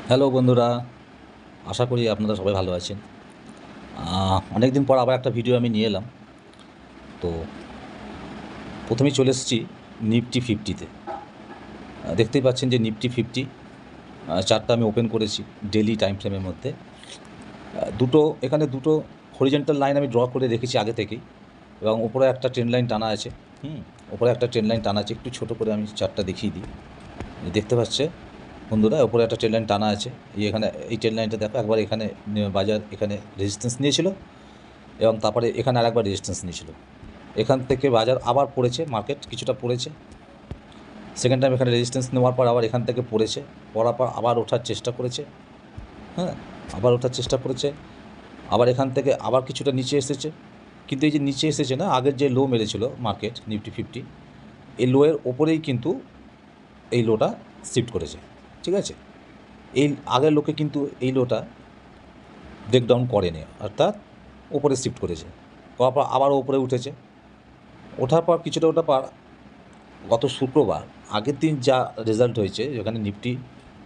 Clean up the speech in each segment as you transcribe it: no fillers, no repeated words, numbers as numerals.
Hello বন্ধুরা, আশা করি আপনারা সবাই ভালো আছেন। অনেক দিন পর আবার একটা ভিডিও আমি নিয়ে এলাম। তো প্রথমেই চলে এসেছি নিফটি ফিফটিতে। দেখতেই পাচ্ছেন যে নিফটি ফিফটি চার্টটা আমি ওপেন করেছি ডেইলি টাইম ফ্রেমের মধ্যে। এখানে দুটো হরিজেন্টাল লাইন আমি ড্র করে রেখেছি আগে থেকেই, এবং ওপরে একটা ট্রেন্ড লাইন টানা আছে। ওপরে একটা ট্রেন্ড লাইন টানা আছে। একটু ছোটো করে আমি চার্টটা দেখিয়ে দিই। দেখতে পাচ্ছে বন্ধুরা, ওপরে একটা ট্রেন্ড লাইন টানা আছে। এখানে এই ট্রেন্ড লাইনটা দেখো, একবার এখানে বাজার এখানে রেজিস্ট্যান্স নিয়েছিল, এবং তারপরে এখানে আরেকবার রেজিস্ট্যান্স নিয়েছিল। এখান থেকে বাজার আবার পড়েছে, মার্কেট কিছুটা পড়েছে। সেকেন্ড টাইম এখানে রেজিস্ট্যান্স নেওয়ার পর আবার এখান থেকে পড়েছে, পড়ার পর আবার ওঠার চেষ্টা করেছে। আবার ওঠার চেষ্টা করেছে, আবার এখান থেকে আবার কিছুটা নিচে এসেছে। কিন্তু এই যে নিচে এসেছে না, আগের যে লো মেরেছিল মার্কেট নিফটি ফিফটি, এই লোয়ের ওপরেই কিন্তু এই লোটা শিফট করেছে। ঠিক আছে, এই আগের লোকে কিন্তু এই লোটা ব্রেকডাউন করেনি, অর্থাৎ ওপরে শিফট করেছে, করার পর আবার ওপরে উঠেছে। ওঠার পর কিছুটা ওঠার পর গত শুক্রবার আগের দিন যা রেজাল্ট হয়েছে, যেখানে নিফটি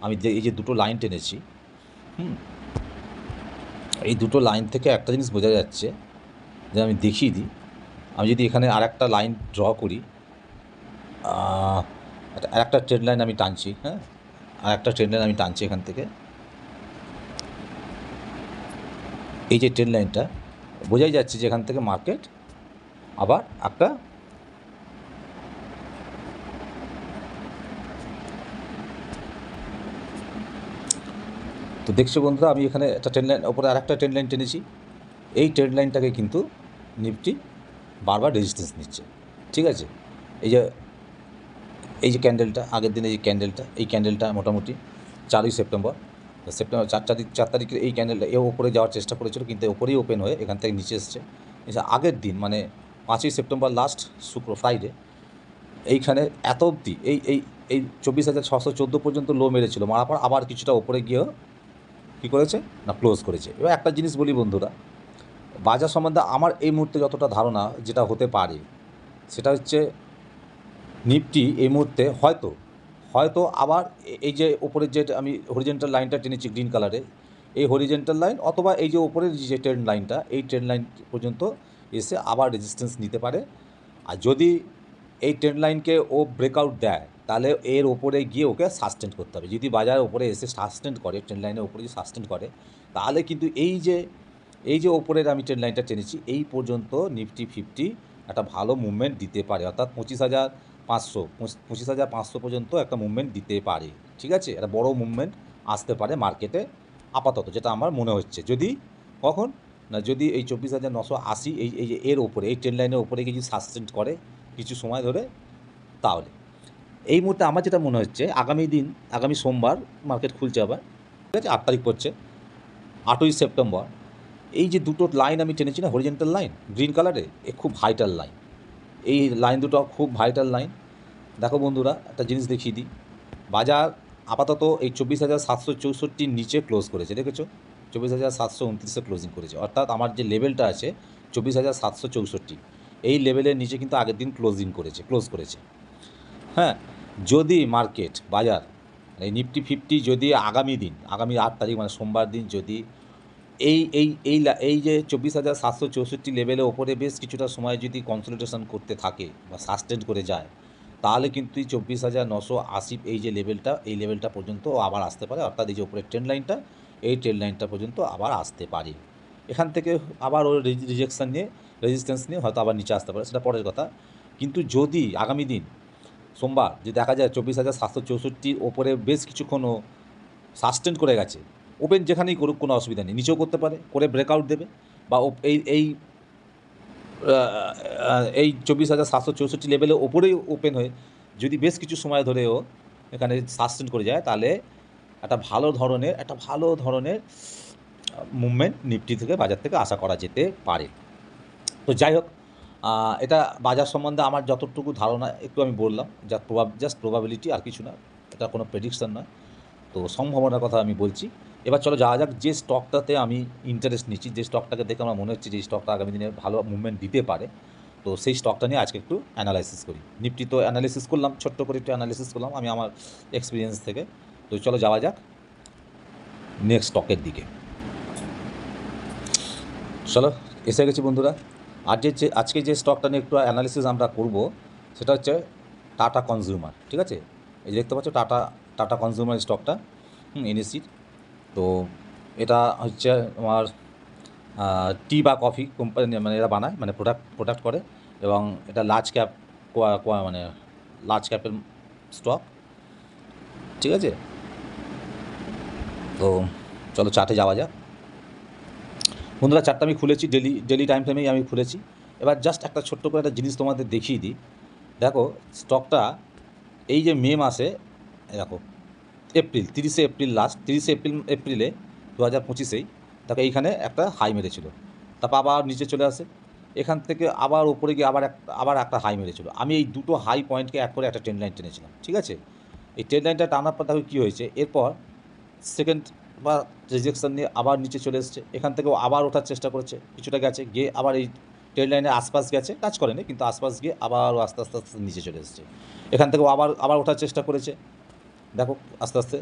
আমি এই যে দুটো লাইন টেনেছি, এই দুটো লাইন থেকে একটা জিনিস বোঝা যাচ্ছে, যে আমি দেখিয়ে দিই। আমি যদি এখানে আর একটা লাইন ড্র করি, আর একটা ট্রেন্ড লাইন আমি টানছি, আর একটা ট্রেন্ড লাইন আমি টানছি এখান থেকে। এই যে ট্রেন্ড লাইনটা, বোঝাই যাচ্ছে যে এখান থেকে মার্কেট আবার একটা তো দেখছো বন্ধুরা, আমি এখানে একটা ট্রেন্ড লাইন, ওপরে আর একটা ট্রেন্ড লাইন টেনেছি। এই ট্রেন্ড লাইনটাকে কিন্তু নিফটি বারবার রেজিস্ট্যান্স নিচ্ছে। ঠিক আছে, এই যে এই যে ক্যান্ডেলটা, আগের দিনে যে ক্যান্ডেলটা, এই ক্যান্ডেলটা মোটামুটি 4ই সেপ্টেম্বর 4 তারিখের এই ক্যান্ডেলটা এর ওপরে যাওয়ার চেষ্টা করেছিল, কিন্তু ওপরেই ওপেন হয়ে এখান থেকে নিচে এসছে। আগের দিন মানে 5ই সেপ্টেম্বর লাস্ট ফ্রাইডে এইখানে এত অবধি এই এই এই 24,614 পর্যন্ত লো মেরেছিল, মারার পর আবার কিছুটা ওপরে গিয়েও কী করেছে না, ক্লোজ করেছে। এবার একটা জিনিস বলি বন্ধুরা, বাজার সম্বন্ধে আমার এই মুহূর্তে যতটা ধারণা যেটা হতে পারে, সেটা হচ্ছে নিফটি এই মুহূর্তে হয়তো আবার এই যে ওপরের যে আমি হরিজেন্টাল লাইনটা টেনেছি গ্রিন কালারে, এই হরিজেন্টাল লাইন অথবা এই যে ওপরের যে ট্রেন্ড লাইনটা, এই ট্রেন্ড লাইন পর্যন্ত এসে আবার রেজিস্ট্যান্স নিতে পারে। আর যদি এই ট্রেন্ড লাইনকে ও ব্রেকআউট দেয়, তাহলে এর ওপরে গিয়ে ওকে সাস্টেন করতে হবে। যদি বাজার ওপরে এসে সাস্টেন করে, ট্রেন্ড লাইনের ওপরে যদি সাস্টেন করে, তাহলে কিন্তু এই যে ওপরের আমি ট্রেন্ড লাইনটা টেনেছি, এই পর্যন্ত নিফটি ফিফটি একটা ভালো মুভমেন্ট দিতে পারে, অর্থাৎ 25,500 পর্যন্ত একটা মুভমেন্ট দিতে পারে। ঠিক আছে, একটা বড় মুভমেন্ট আসতে পারে মার্কেটে আপাতত, যেটা আমার মনে হচ্ছে। যদি কখন না, যদি এই 24,980 এই যে এর ওপরে, এই ট্রেন্ড লাইনের ওপরে কিছু সাস্টেন করে কিছু সময় ধরে, তাহলে এই মুহূর্তে আমার যেটা মনে হচ্ছে, আগামী সোমবার মার্কেট খুলছে আবার। ঠিক আছে, 8 তারিখ পড়ছে, 8ই সেপ্টেম্বর। এই যে দুটো লাইন আমি টেনেছি না, হরিজেন্টাল লাইন গ্রিন কালারে, এ খুব ভাইটাল লাইন। এই লাইন দুটো খুব ভাইটাল লাইন। দেখো বন্ধুরা, একটা জিনিস দেখিয়ে দিই। বাজার আপাতত এই 24,764 নিচে ক্লোজ করেছে, দেখেছো? 24,729 ক্লোজিং করেছে, অর্থাৎ আমার যে লেভেলটা আছে 24,764, এই লেভেলের নিচে কিন্তু আগের দিন ক্লোজ করেছে। যদি মার্কেট বাজার এই নিফটি ফিফটি যদি আগামী 8 তারিখ মানে সোমবার দিন যদি এই এই এই এই যে 24,764 লেভেলের ওপরে বেশ কিছুটা সময় যদি কনসলিডেশন করতে থাকে বা সাস্টেন করে যায়, তাহলে কিন্তু 24,980 এই যে লেভেলটা, এই লেভেলটা পর্যন্ত আবার আসতে পারে, অর্থাৎ এই যে উপরের ট্রেন্ড লাইনটা, এই ট্রেন্ড লাইনটা পর্যন্ত আবার আসতে পারে। এখান থেকে আবার ওর রেজিস্ট্যান্স নিয়ে হয়তো আবার নিচে আসতে পারে, সেটা পরের কথা। কিন্তু যদি আগামী দিন সোমবার যে দেখা যায় 24,764 ওপরে বেশ কিছুক্ষণও সাস্টেন করে গেছে, ওপেন যেখানেই করুক কোনো অসুবিধা নেই, নিচেও করতে পারে, করে ব্রেকআউট দেবে, বা এই এই এই 24,764 লেভেলে ওপরেই ওপেন হয়ে যদি বেশ কিছু সময় ধরেও এখানে সাস্টেন করে যায়, তাহলে একটা ভালো ধরনের মুভমেন্ট নিফটি থেকে, বাজার থেকে আশা করা যেতে পারে। তো যাই হোক, এটা বাজার সম্বন্ধে আমার যতটুকু ধারণা একটু আমি বললাম, জাস্ট প্রবাবিলিটি, আর কিছু না, এটা কোনো প্রেডিকশন নয়। তো সম্ভাবনার কথা আমি বলছি। এবার চলো যাওয়া যাক যে স্টকটাতে আমি ইন্টারেস্ট নিচ্ছি, যে স্টকটাকে দেখে আমার মনে হচ্ছে যে এই স্টকটা আগামী দিনে ভালো মুভমেন্ট দিতে পারে। তো সেই স্টকটা নিয়ে আজকে একটু অ্যানালাইসিস করি। নিফটি তো অ্যানালাইসিস করলাম, ছোট্ট করে একটু অ্যানালাইসিস করলাম আমি আমার এক্সপিরিয়েন্স থেকে। তো চলো যাওয়া যাক। নেক্সট স্টকের দিকে। চলো এসে গেছি বন্ধুরা। আর আজকে যে স্টকটা নিয়ে একটু অ্যানালিসিস আমরা করব সেটা হচ্ছে টাটা কনজিউমার। ঠিক আছে, এই যে দেখতে পাচ্ছ টাটা কনজিউমার স্টকটা এনএসির। তো এটা হচ্ছে আমার টি বা কফি কোম্পানি, মানে এরা বানায়, মানে প্রোডাক্ট করে, এবং এটা লার্জ ক্যাপ মানে লার্জ ক্যাপের স্টক। ঠিক আছে, তো চলো চার্টে যাওয়া যাক বন্ধুরা। চার্টটা আমি খুলেছি, ডেলি টাইম ফ্রেমেই আমি খুলেছি। এবার জাস্ট একটা ছোট্ট করে একটা জিনিস তোমাদের দেখিয়ে দিই। দেখো স্টকটা এই যে মে মাসে, দেখো এপ্রিল 30 এপ্রিলে 2025 দেখো এইখানে একটা হাই মেরেছিল, তারপর আবার নিচে চলে আসে, এখান থেকে আবার উপরে গিয়ে আবার একটা হাই মেরেছিল। আমি এই দুটো হাই পয়েন্টকে এক করে একটা ট্রেন্ড লাইন টেনেছিলাম। ঠিক আছে, এই ট্রেন্ড লাইনটা টানার পর দেখো কী হয়েছে, এরপর সেকেন্ড বা রিজেকশন নিয়ে আবার নিচে চলে এসছে, এখান থেকেও আবার ওঠার চেষ্টা করেছে, কিছুটা গেছে, গিয়ে আবার এই ট্রেন্ড লাইনের আশপাশ গেছে, কাজ করেনি কিন্তু আশপাশ গিয়ে আবার আস্তে আস্তে আস্তে নিচে চলে এসছে, এখান থেকেও আবার ওঠার চেষ্টা করেছে, দেখো আস্তে আস্তে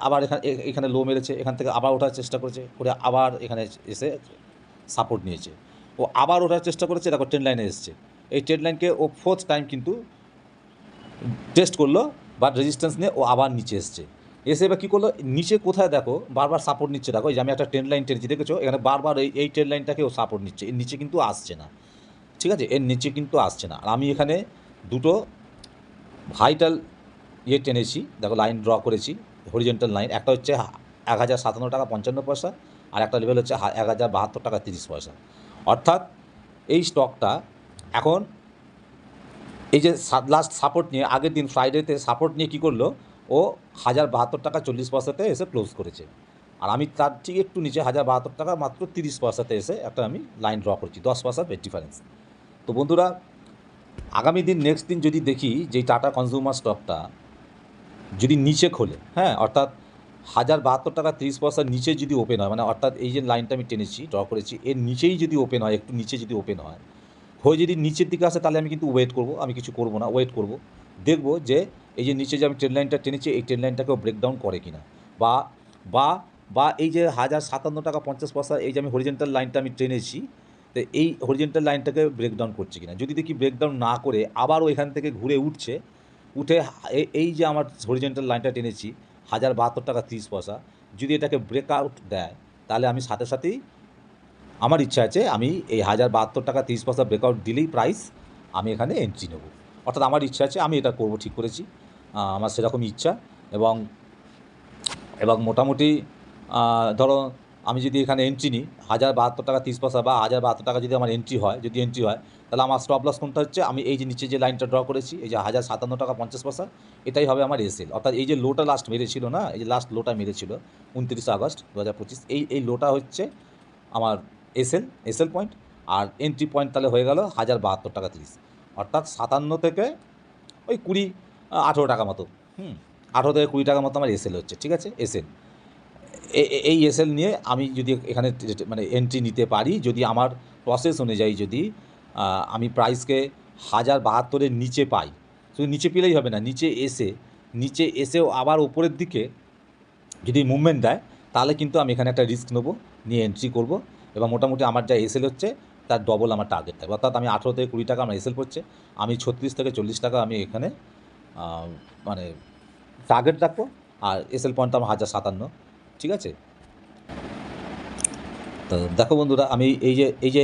আবার এখানে লো মেরেছে, এখান থেকে আবার ওঠার চেষ্টা করেছে, করে আবার এখানে এসে সাপোর্ট নিয়েছে, ও আবার ওঠার চেষ্টা করেছে, দেখো ট্রেন্ড লাইনে এসছে। এই ট্রেন্ড লাইনকে ও ফোর্থ টাইম কিন্তু টেস্ট করলো, বা রেজিস্ট্যান্স নিয়ে ও আবার নিচে এসছে। এসে এবার কী করলো, নিচে কোথায় দেখো বারবার সাপোর্ট নিচ্ছে, দেখো এই যে আমি একটা ট্রেন্ড লাইন টেনেছি, দেখেছো এখানে বারবার এই ট্রেন্ড লাইনটাকে ও সাপোর্ট নিচ্ছে, এর নিচে কিন্তু আসছে না। ঠিক আছে, এর নিচে কিন্তু আসছে না। আর আমি এখানে দুটো ভাইটাল টেনেছি, দেখো লাইন ড্র করেছি, হরিজেন্টাল লাইন। একটা হচ্ছে 1057 টাকা 55 পয়সা, আর একটা লেভেল হচ্ছে 1072 টাকা 30 পয়সা। অর্থাৎ এই স্টকটা এখন এই যে লাস্ট সাপোর্ট নিয়ে, আগের দিন ফ্রাইডেতে সাপোর্ট নিয়ে কী করলো, ও 1072 টাকা 40 পয়সাতে এসে ক্লোজ করেছে। আর আমি তার ঠিক একটু নিচে 1072 টাকা মাত্র 30 পয়সাতে এসে একটা আমি লাইন ড্র করছি, 10 পয়সার ডিফারেন্স। তো বন্ধুরা, আগামী দিন নেক্সট দিন যদি দেখি যে টাটা কনজিউমার স্টকটা যদি নিচে খোলে, হ্যাঁ, অর্থাৎ 1072 টাকা 30 পয়সার নিচে যদি ওপেন হয়, মানে অর্থাৎ এই যে লাইনটা আমি টেনেছি ড্র করেছি এর নিচেই যদি ওপেন হয়, একটু নিচে যদি ওপেন হয়, হয়ে যদি নিচের দিকে আসে, তাহলে আমি কিন্তু ওয়েট করব, আমি কিছু করব না, ওয়েট করব, দেখব যে এই যে নিচে যে আমি ট্রেন লাইনটা টেনেছি এই ট্রেন লাইনটাকেও ব্রেকডাউন করে কিনা, বা বা বা এই যে 1057 টাকা 50 পয়সা এই যে আমি হরিজেন্টাল লাইনটা আমি টেনেছি, তো এই হরিজেন্টাল লাইনটাকে ব্রেকডাউন করছে কিনা। যদি দেখি ব্রেকডাউন না করে আবারও এখান থেকে ঘুরে উঠছে, উঠে এই যে আমার হরিজেন্টাল লাইনটা টেনেছি 1072 টাকা 30 পয়সা, যদি এটাকে ব্রেকআউট দেয়, তাহলে আমি সাথে সাথেই আমার ইচ্ছা আছে আমি এই 1072 টাকা 30 পয়সা ব্রেকআউট দিলেই প্রাইস আমি এখানে এন্ট্রি নেব। অর্থাৎ আমার ইচ্ছা আছে, আমি এটা করব, ঠিক করেছি, আমার সেরকমই ইচ্ছা। এবং এবং মোটামুটি ধরো আমি যদি এখানে এন্ট্রি নিই 1072 টাকা 30 পয়সা বা 1072 টাকা যদি আমার এন্ট্রি হয়, তাহলে আমার স্টপ লস কোনটা হচ্ছে, আমি এই যে নিচে যে লাইনটা ড্র করেছি এই যে 1057 টাকা 50 পয়সা, এটাই হবে আমার এসএল। অর্থাৎ এই যে লোটা লাস্ট মেরেছিল না, এই যে লাস্ট লোটা মেরেছিল 29 আগস্ট 2025, এই লোটা হচ্ছে আমার এসএল পয়েন্ট। আর এন্ট্রি পয়েন্ট তাহলে হয়ে গেল 1072 টাকা 30, অর্থাৎ 57 থেকে ওই 18 টাকা মতো, 18 থেকে 20 টাকা মতো আমার এসএল হচ্ছে। ঠিক আছে, এসএল, এই এসএল নিয়ে আমি যদি এখানে মানে এন্ট্রি নিতে পারি, যদি আমার প্রসেস অনুযায়ী যদি আমি প্রাইসকে 1072-এর নিচে পাই, শুধু নিচে পেলেই হবে না, নিচে এসেও আবার উপরের দিকে যদি মুভমেন্ট দেয়, তাহলে কিন্তু আমি এখানে একটা রিস্ক নেবো, নিয়ে এন্ট্রি করব, এবং মোটামুটি আমার যা এসএল হচ্ছে তার ডবল আমার টার্গেট থাকবে। অর্থাৎ আমি 18 থেকে 20 টাকা আমার এসএল পড়ছে, আমি 36 থেকে 40 টাকা আমি এখানে মানে টার্গেট রাখবো, আর এসএল পয়েন্ট আমার 1057। ঠিক আছে, তো দেখো বন্ধুরা, আমি এই যে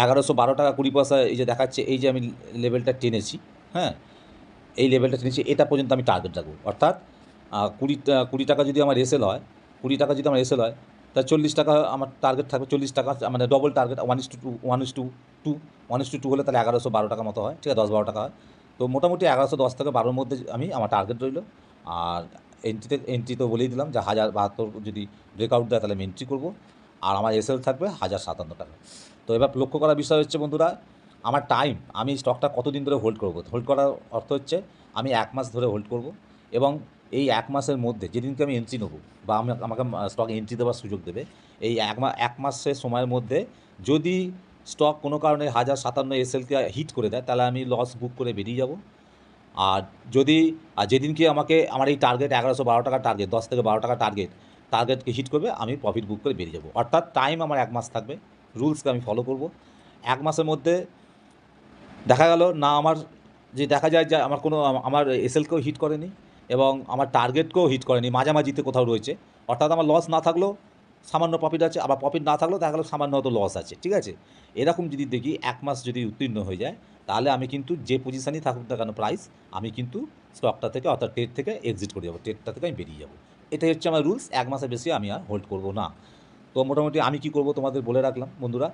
1112 টাকা 20 পয়সা এই যে দেখাচ্ছে, এই যে আমি লেভেলটা টেনেছি, হ্যাঁ, এই লেভেলটা টেনেছি, এটা পর্যন্ত আমি টার্গেট রাখবো। অর্থাৎ 20 টাকা যদি আমার এসএল হয়, 20 টাকা যদি আমার এসএল হয়, তা 40 টাকা আমার টার্গেট থাকবে। 40 টাকা মানে ডবল টার্গেট, 1:2 হলে তাহলে 1112 টাকা মতো হয়। ঠিক আছে, 10-12 টাকা হয়। তো মোটামুটি 1110 থেকে 12-র মধ্যে আমি আমার টার্গেট রইল। আর এন্ট্রি তো বলেই দিলাম যে 1072 যদি ব্রেকআউট দেয় তাহলে আমি এন্ট্রি করবো, আর আমার এসএল থাকবে 1057 টাকা। তো এবার লক্ষ্য করার বিষয় হচ্ছে বন্ধুরা, আমার টাইম, আমি স্টকটা কতদিন ধরে হোল্ড করব। হোল্ড করার অর্থ হচ্ছে আমি 1 মাস ধরে হোল্ড করব, এবং এই 1 মাসের মধ্যে যেদিনকে আমি এন্ট্রি নেবো, বা আমাকে স্টক এন্ট্রি দেওয়ার সুযোগ দেবে, এই 1 মাসের সময়ের মধ্যে যদি স্টক কোনো কারণে 1057 এসএলকে হিট করে দেয়, তাহলে আমি লস বুক করে বেরিয়ে যাব। আর যেদিনকে আমাকে আমার এই টার্গেট 1112 টাকা টার্গেট, 10 থেকে 12 টাকা টার্গেট, টার্গেটকে হিট করবে, আমি প্রফিট বুক করে বেরিয়ে যাবো। অর্থাৎ টাইম আমার 1 মাস থাকবে, রুলসকে আমি ফলো করব। 1 মাসের মধ্যে দেখা গেল না আমার যে দেখা যায় যে আমার কোনো আমার এসএলকেও হিট করেনি এবং আমার টার্গেটকেও হিট করেনি, মাঝামাঝিতে কোথাও রয়েছে। অর্থাৎ আমার লস না থাকলেও সামান্য প্রফিট আছে, আবার প্রফিট না থাকলেও দেখা গেলো সামান্য হয়তো লস আছে, ঠিক আছে? এরকম যদি দেখি 1 মাস যদি উত্তীর্ণ হয়ে যায়, তাহলে আমি কিন্তু যে পজিশানেই থাকুক না কেন প্রাইস, আমি কিন্তু স্টকটা থেকে অর্থাৎ ট্রেড থেকে এক্সিট করে যাবো, ট্রেডটা থেকে আমি বেরিয়ে যাবো। এটাই হচ্ছে আমার রুলস। 1 মাসের বেশি আমি আর হোল্ড করব না। তো মোটামুটি আমি কী করব তোমাদের বলে রাখলাম বন্ধুরা।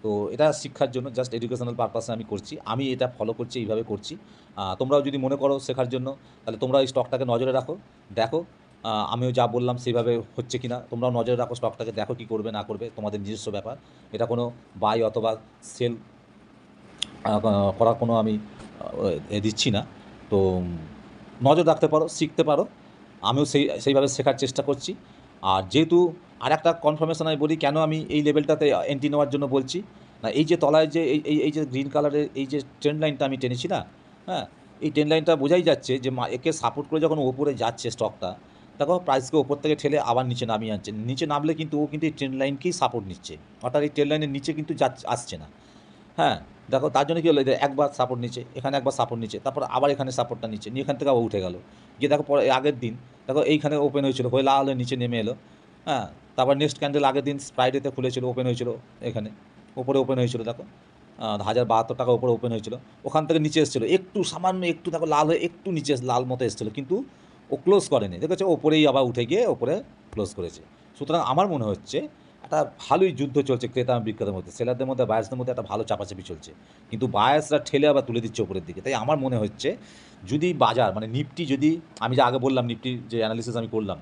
তো এটা শিক্ষার জন্য, জাস্ট এডুকেশনাল পারপাসে আমি করছি, আমি এটা ফলো করছি, এইভাবে করছি। তোমরাও যদি মনে করো শেখার জন্য, তাহলে তোমরা এই স্টকটাকে নজরে রাখো, দেখো আমিও যা বললাম সেইভাবে হচ্ছে কি না। তোমরাও নজরে রাখো স্টকটাকে, দেখো কী করবে না করবে, তোমাদের নিজস্ব ব্যাপার। এটা কোনো বাই অথবা সেল করার কোনো আমি দিচ্ছি না। তো নজর রাখতে পারো, শিখতে পারো। আমিও সেইভাবে শেখার চেষ্টা করছি। আর যেহেতু আরেকটা কনফার্মেশন আমি বলি, কেন আমি এই লেভেলটাতে এন্ট্রি নেওয়ার জন্য বলছি না, এই যে তলায় যে এই যে গ্রিন কালারের এই যে ট্রেন্ড লাইনটা আমি টেনেছি না, হ্যাঁ, এই ট্রেন্ড লাইনটা বোঝাই যাচ্ছে যে একে সাপোর্ট করে যখন ওপরে যাচ্ছে স্টকটা, দেখো প্রাইসকে ওপর থেকে ঠেলে আবার নিচে নামিয়ে আনছে। নিচে নামলে কিন্তু ও কিন্তু এই ট্রেন্ড লাইনকেই সাপোর্ট নিচ্ছে, অর্থাৎ এই ট্রেন্ড লাইনের নিচে কিন্তু আসছে না। হ্যাঁ, দেখো তার জন্য কী হলো, যে একবার সাপোর্ট নিচ্ছে, এখানে একবার সাপোর্ট নিচ্ছে, তারপর আবার এখানে সাপোর্টটা নিচ্ছে, নিয়ে এখান থেকে আবার উঠে গেল, গিয়ে দেখো পরে আগের দিন দেখো এইখানে ওপেন হয়েছিল, হয়ে লাল হয়ে নিচে নেমে এলো। হ্যাঁ, তারপর নেক্সট ক্যান্ডেল আগের দিন ফ্রাইডেতে খুলেছিল, ওপেন হয়েছিল এখানে, ওপরে ওপেন হয়েছিল দেখো 1072 টাকা ওপরে ওপেন হয়েছিল, ওখান থেকে নিচে এসেছিলো একটু, সামান্য একটু দেখো লাল হয়ে একটু নিচে লাল মতো এসেছিলো, কিন্তু ও ক্লোজ করেনি, দেখেছো ওপরেই আবার উঠে গিয়ে ওপরে ক্লোজ করেছে। সুতরাং আমার মনে হচ্ছে একটা ভালোই যুদ্ধ চলছে ক্রেতা বিক্রেতার মধ্যে, সেলারদের মধ্যে বায়ার্সদের মধ্যে একটা ভালো চাপাচাপি চলছে, কিন্তু বায়ার্সরা ঠেলে আবার তুলে দিচ্ছে ওপরের দিকে। তাই আমার মনে হচ্ছে যদি বাজার মানে নিফটি, যদি আমি যে আগে বললাম নিফটির যে অ্যানালিসিস আমি করলাম,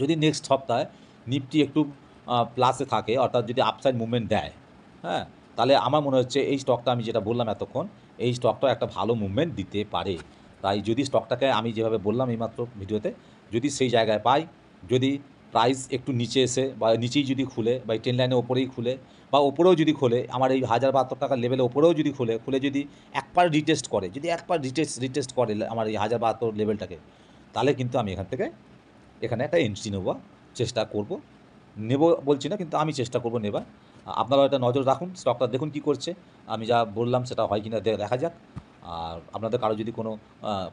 যদি নেক্সট সপ্তাহে নিফটি একটু প্লাসে থাকে, অর্থাৎ যদি আপসাইড মুভমেন্ট দেয়, হ্যাঁ, তাহলে আমার মনে হচ্ছে এই স্টকটা আমি যেটা বললাম এতক্ষণ, এই স্টকটা একটা ভালো মুভমেন্ট দিতে পারে। তাই যদি স্টকটাকে আমি যেভাবে বললাম এইমাত্র ভিডিওতে, যদি সেই জায়গায় পাই, যদি প্রাইস একটু নিচে এসে বা নিচেই যদি খুলে বা এই ট্রেন লাইনের ওপরেই খুলে বা ওপরেও যদি খোলে, আমার এই 1072 টাকার লেভেলে ওপরেও যদি খুলে যদি একবার রিটেস্ট করে, যদি একবার রিটেস্ট করে আমার এই 1072 লেভেলটাকে, তাহলে কিন্তু আমি এখানে একটা এন্ট্রি চেষ্টা করব, নেব বলছি না, কিন্তু আমি চেষ্টা করব নেবার। আপনারাও এটা নজর রাখুন, স্টকটা দেখুন কী করছে, আমি যা বললাম সেটা হয় কি না দেখা যাক। আর আপনাদের কারো যদি কোনো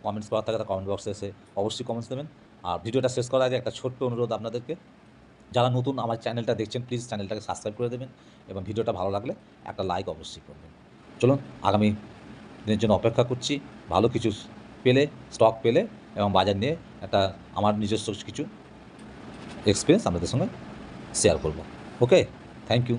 কমেন্টস করার থাকে, কমেন্ট বক্সে এসে অবশ্যই কমেন্টস দেবেন। আর ভিডিওটা শেষ করার আগে একটা ছোট্ট অনুরোধ আপনাদেরকে, যারা নতুন আমার চ্যানেলটা দেখছেন, প্লিজ চ্যানেলটাকে সাবস্ক্রাইব করে দেবেন এবং ভিডিওটা ভালো লাগলে একটা লাইক অবশ্যই করবেন। চলুন আগামী দিনের জন্য অপেক্ষা করছি, ভালো কিছু পেলে, স্টক পেলে এবং বাজার নিয়ে একটা আমার নিজস্ব কিছু এক্সপিরিয়েন্স আপনাদের সঙ্গে শেয়ার করব। ওকে, থ্যাংক ইউ।